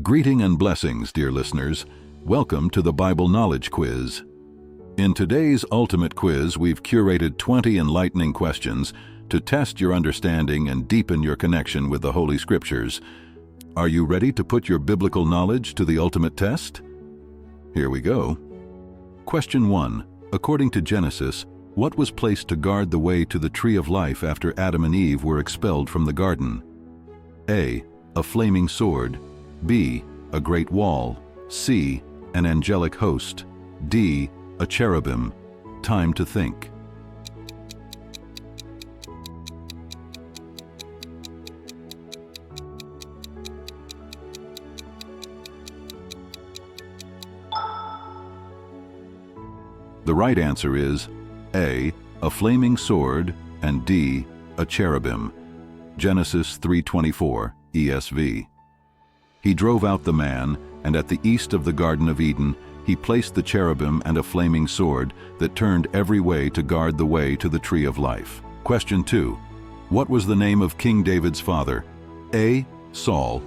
Greeting and blessings, dear listeners. Welcome to the Bible Knowledge Quiz. In today's ultimate quiz, we've curated 20 enlightening questions to test your understanding and deepen your connection with the Holy Scriptures. Are you ready to put your biblical knowledge to the ultimate test? Here we go. Question 1. According to Genesis, what was placed to guard the way to the tree of life after Adam and Eve were expelled from the garden? A. A flaming sword. B. A great wall. C. An angelic host. D. A cherubim. Time to think. The right answer is A. A flaming sword, and D. A cherubim. Genesis 3:24, ESV. He drove out the man, and at the east of the Garden of Eden, he placed the cherubim and a flaming sword that turned every way to guard the way to the tree of life. Question 2. What was the name of King David's father? A. Saul.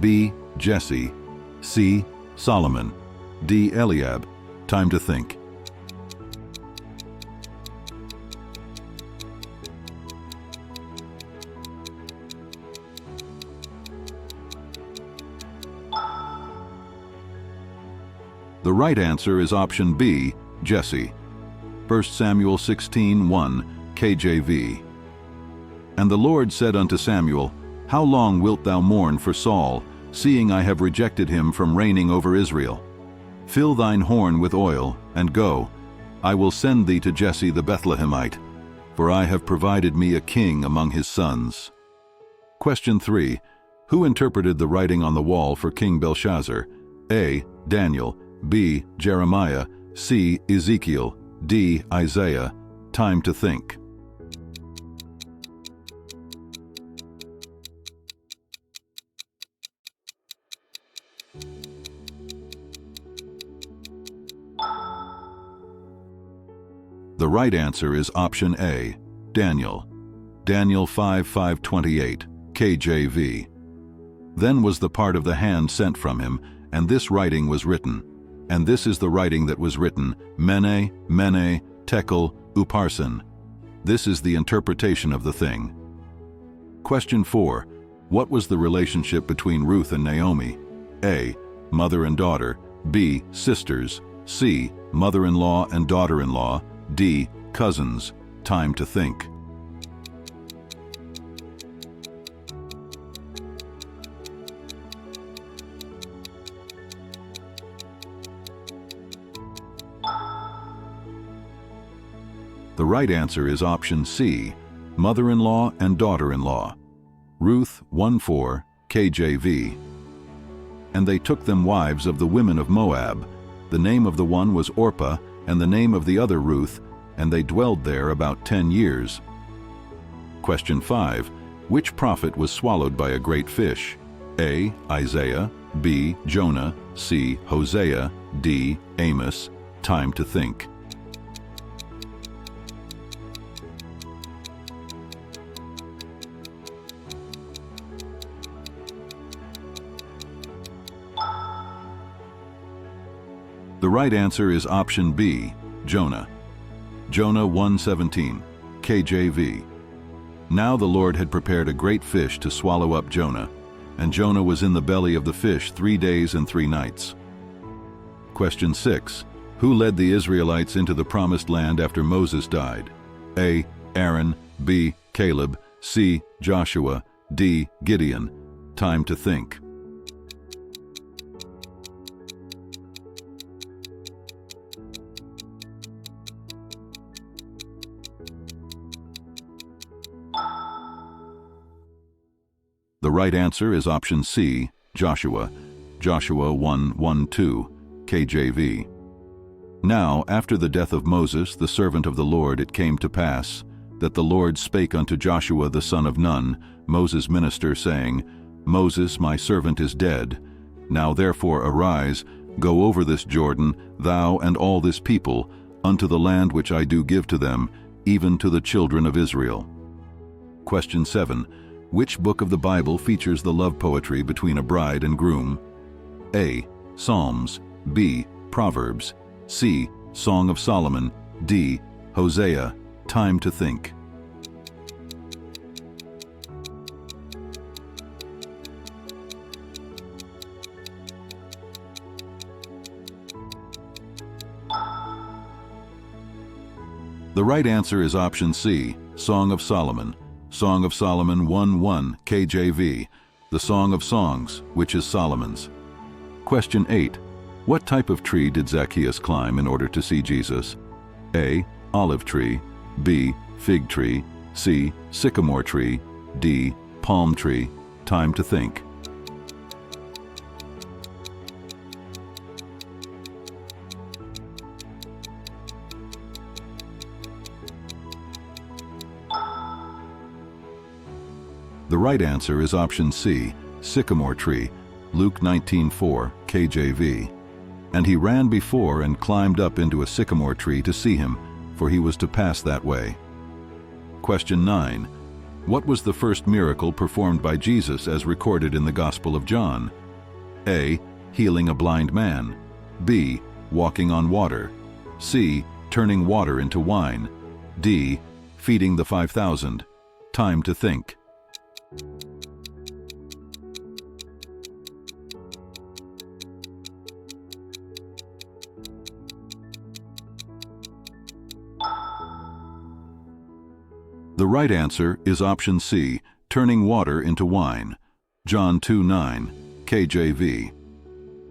B. Jesse. C. Solomon. D. Eliab. Time to think. The right answer is option B, Jesse. 1 Samuel 16:1, KJV. And the Lord said unto Samuel, How long wilt thou mourn for Saul, seeing I have rejected him from reigning over Israel? Fill thine horn with oil, and go. I will send thee to Jesse the Bethlehemite, for I have provided me a king among his sons. Question 3. Who interpreted the writing on the wall for King Belshazzar? A. Daniel. B. Jeremiah. C. Ezekiel. D. Isaiah. Time to think. The right answer is option A, Daniel. Daniel 5:28, KJV. Then was the part of the hand sent from him, and this writing was written. And this is the writing that was written, Mene, Mene, Tekel, Upharsin. This is the interpretation of the thing. Question 4. What was the relationship between Ruth and Naomi? A. Mother and daughter. B. Sisters. C. Mother-in-law and daughter-in-law. D. Cousins. Time to think. The right answer is option C, mother-in-law and daughter-in-law. Ruth 1:4, KJV. And they took them wives of the women of Moab. The name of the one was Orpah, and the name of the other Ruth, and they dwelled there about 10 years. Question 5. Which prophet was swallowed by a great fish? A. Isaiah. B. Jonah. C. Hosea. D. Amos. Time to think. The right answer is option B, Jonah. Jonah 1:17, KJV. Now the Lord had prepared a great fish to swallow up Jonah, and Jonah was in the belly of the fish 3 days and 3 nights. Question 6. Who led the Israelites into the promised land after Moses died? A. Aaron. B. Caleb. C. Joshua. D. Gideon. Time to think. The right answer is option C, Joshua. Joshua 1:1-2, KJV. Now, after the death of Moses, the servant of the Lord, it came to pass that the Lord spake unto Joshua the son of Nun, Moses' minister, saying, Moses, my servant, is dead. Now therefore arise, go over this Jordan, thou and all this people, unto the land which I do give to them, even to the children of Israel. Question 7. Which book of the Bible features the love poetry between a bride and groom? A. Psalms, B. Proverbs, C. Song of Solomon, D. Hosea. Time to think. The right answer is option C, Song of Solomon. Song of Solomon 1:1 KJV, the Song of Songs, which is Solomon's. Question 8. What type of tree did Zacchaeus climb in order to see Jesus? A. Olive tree, B. Fig tree, C. Sycamore tree, D. Palm tree. Time to think. The right answer is option C, sycamore tree, Luke 19:4 KJV. And he ran before and climbed up into a sycamore tree to see him, for he was to pass that way. Question 9. What was the first miracle performed by Jesus as recorded in the Gospel of John? A. Healing a blind man, B. Walking on water, C. Turning water into wine, D. Feeding the 5,000. Time to think. The right answer is option C, turning water into wine. John 2:9, KJV.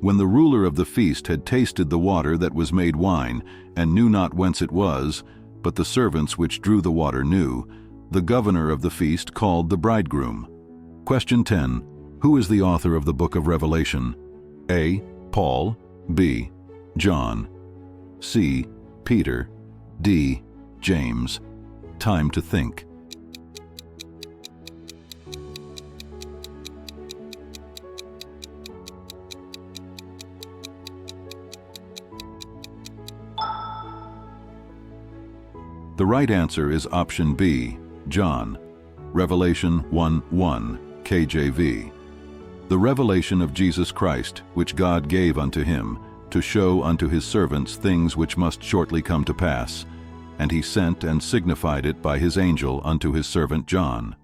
When the ruler of the feast had tasted the water that was made wine, and knew not whence it was, but the servants which drew the water knew, the governor of the feast called the bridegroom. Question 10. Who is the author of the book of Revelation? A. Paul, B. John, C. Peter, D. James. Time to think. The right answer is option B, John. Revelation 1:1, KJV. The revelation of Jesus Christ, which God gave unto him, to show unto his servants things which must shortly come to pass. And he sent and signified it by his angel unto his servant John.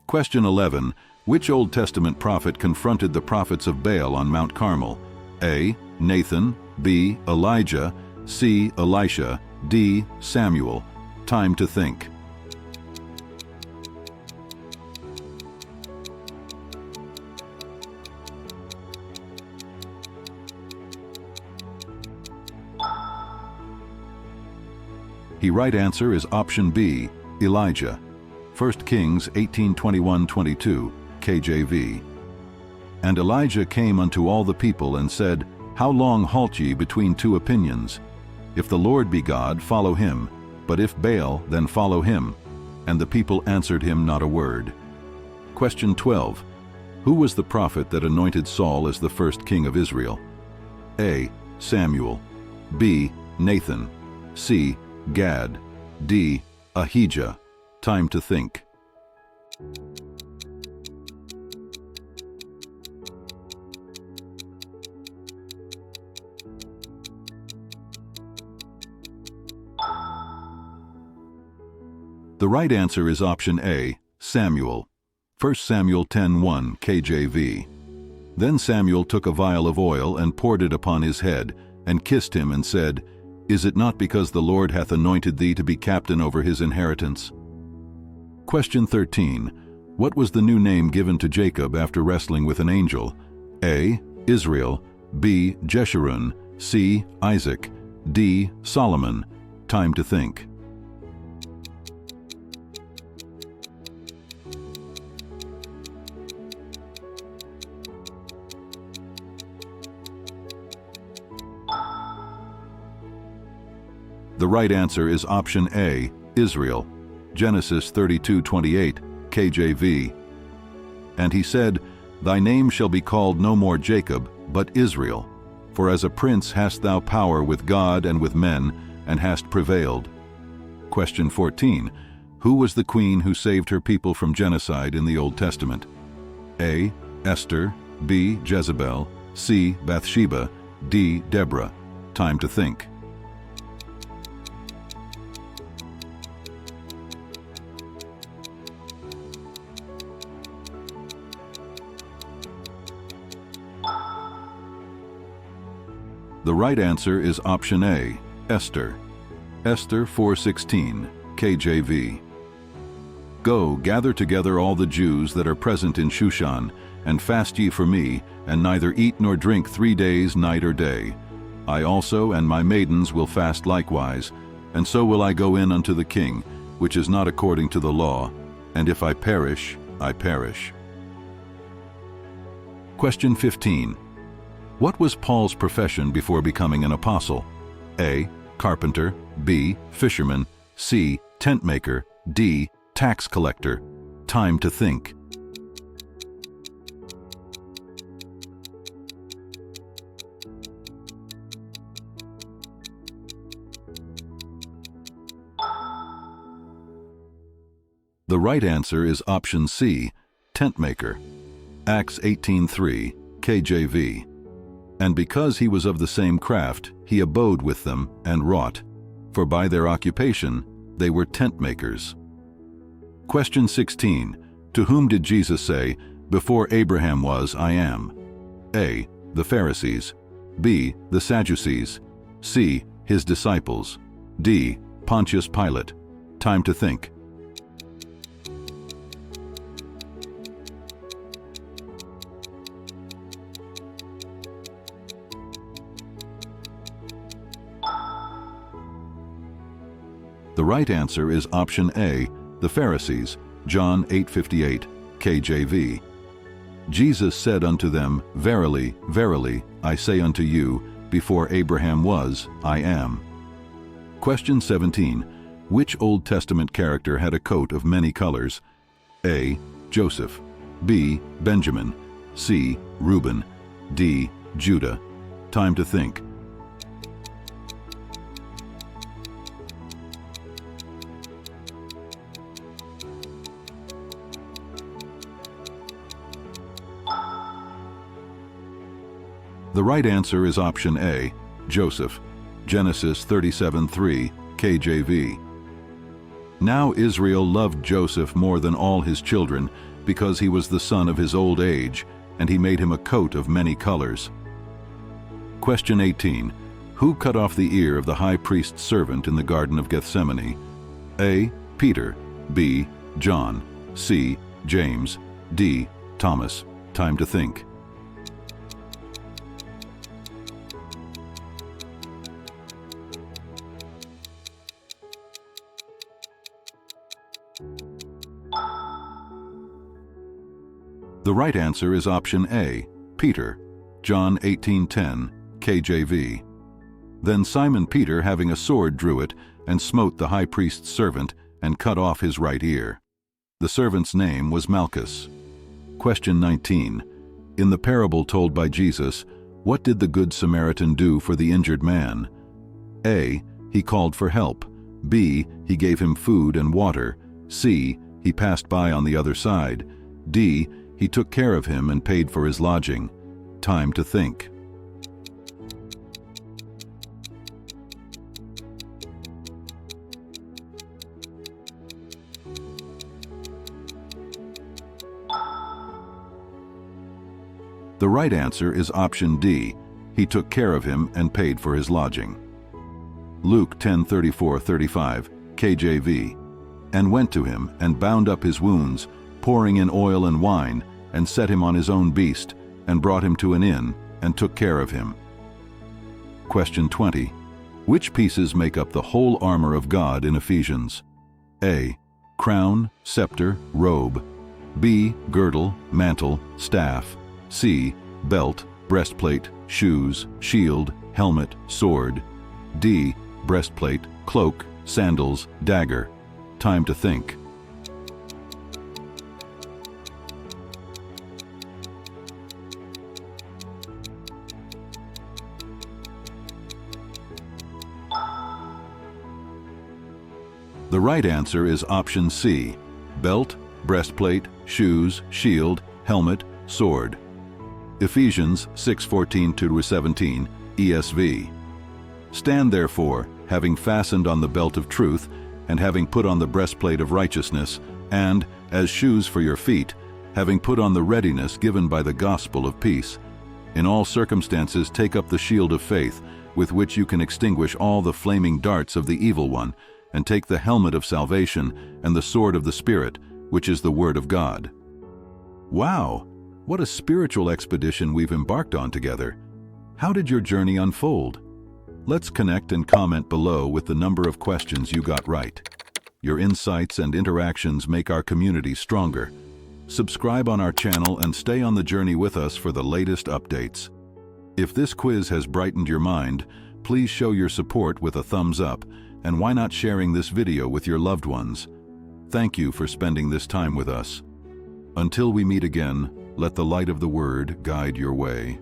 Question 11. Which Old Testament prophet confronted the prophets of Baal on Mount Carmel? A. Nathan, B. Elijah, C. Elisha, D. Samuel. Time to think. The right answer is option B, Elijah. 1 Kings 18:21-22, KJV. And Elijah came unto all the people and said, How long halt ye between two opinions? If the Lord be God, follow him, but if Baal, then follow him. And the people answered him not a word. Question 12. Who was the prophet that anointed Saul as the first king of Israel? A. Samuel, B. Nathan, C. Gad, D. Ahijah. Time to think. The right answer is option A, Samuel. 1 Samuel 10:1 KJV. Then Samuel took a vial of oil and poured it upon his head, and kissed him and said, Is it not because the Lord hath anointed thee to be captain over his inheritance? Question 13. What was the new name given to Jacob after wrestling with an angel? A. Israel, B. Jeshurun, C. Isaac, D. Solomon. Time to think. The right answer is option A, Israel. Genesis 32:28, KJV. And he said, Thy name shall be called no more Jacob, but Israel. For as a prince hast thou power with God and with men, and hast prevailed. Question 14. Who was the queen who saved her people from genocide in the Old Testament? A. Esther, B. Jezebel, C. Bathsheba, D. Deborah. Time to think. The right answer is option A, Esther. Esther 4:16, KJV. Go, gather together all the Jews that are present in Shushan, and fast ye for me, and neither eat nor drink 3 days, night or day. I also and my maidens will fast likewise, and so will I go in unto the king, which is not according to the law, and if I perish, I perish. Question 15. What was Paul's profession before becoming an apostle? A. Carpenter, B. Fisherman, C. Tent maker, D. Tax collector. Time to think. The right answer is option C, tent maker. Acts 18:3, KJV. And because he was of the same craft, he abode with them and wrought, for by their occupation they were tent makers. Question 16. To whom did Jesus say, "Before Abraham was, I am"? A. The Pharisees, B. The Sadducees, C. His disciples, D. Pontius Pilate. Time to think. The right answer is option A, the Pharisees, John 8:58, KJV. Jesus said unto them, Verily, verily, I say unto you, before Abraham was, I am. Question 17. Which Old Testament character had a coat of many colors? A. Joseph, B. Benjamin, C. Reuben, D. Judah. Time to think. The right answer is option A, Joseph, Genesis 37:3, KJV. Now Israel loved Joseph more than all his children, because he was the son of his old age, and he made him a coat of many colors. Question 18. Who cut off the ear of the high priest's servant in the Garden of Gethsemane? A. Peter, B. John, C. James, D. Thomas. Time to think. The right answer is option A, Peter, John 18:10, KJV. Then Simon Peter, having a sword, drew it, and smote the high priest's servant, and cut off his right ear. The servant's name was Malchus. Question 19. In the parable told by Jesus, what did the Good Samaritan do for the injured man? A. He called for help. B. He gave him food and water. C. He passed by on the other side. D. He took care of him and paid for his lodging. Time to think. The right answer is option D. He took care of him and paid for his lodging. Luke 10:34-35, KJV. And went to him and bound up his wounds, pouring in oil and wine, and set him on his own beast, and brought him to an inn, and took care of him. Question 20. Which pieces make up the whole armor of God in Ephesians? A. Crown, scepter, robe. B. Girdle, mantle, staff. C. Belt, breastplate, shoes, shield, helmet, sword. D. Breastplate, cloak, sandals, dagger. Time to think. The right answer is option C, belt, breastplate, shoes, shield, helmet, sword. Ephesians 6:14-17, ESV. Stand therefore, having fastened on the belt of truth, and having put on the breastplate of righteousness, and, as shoes for your feet, having put on the readiness given by the gospel of peace. In all circumstances take up the shield of faith, with which you can extinguish all the flaming darts of the evil one, and take the helmet of salvation and the sword of the Spirit, which is the Word of God. Wow! What a spiritual expedition we've embarked on together. How did your journey unfold? Let's connect and comment below with the number of questions you got right. Your insights and interactions make our community stronger. Subscribe on our channel and stay on the journey with us for the latest updates. If this quiz has brightened your mind, please show your support with a thumbs up, and why not sharing this video with your loved ones? Thank you for spending this time with us. Until we meet again, let the light of the Word guide your way.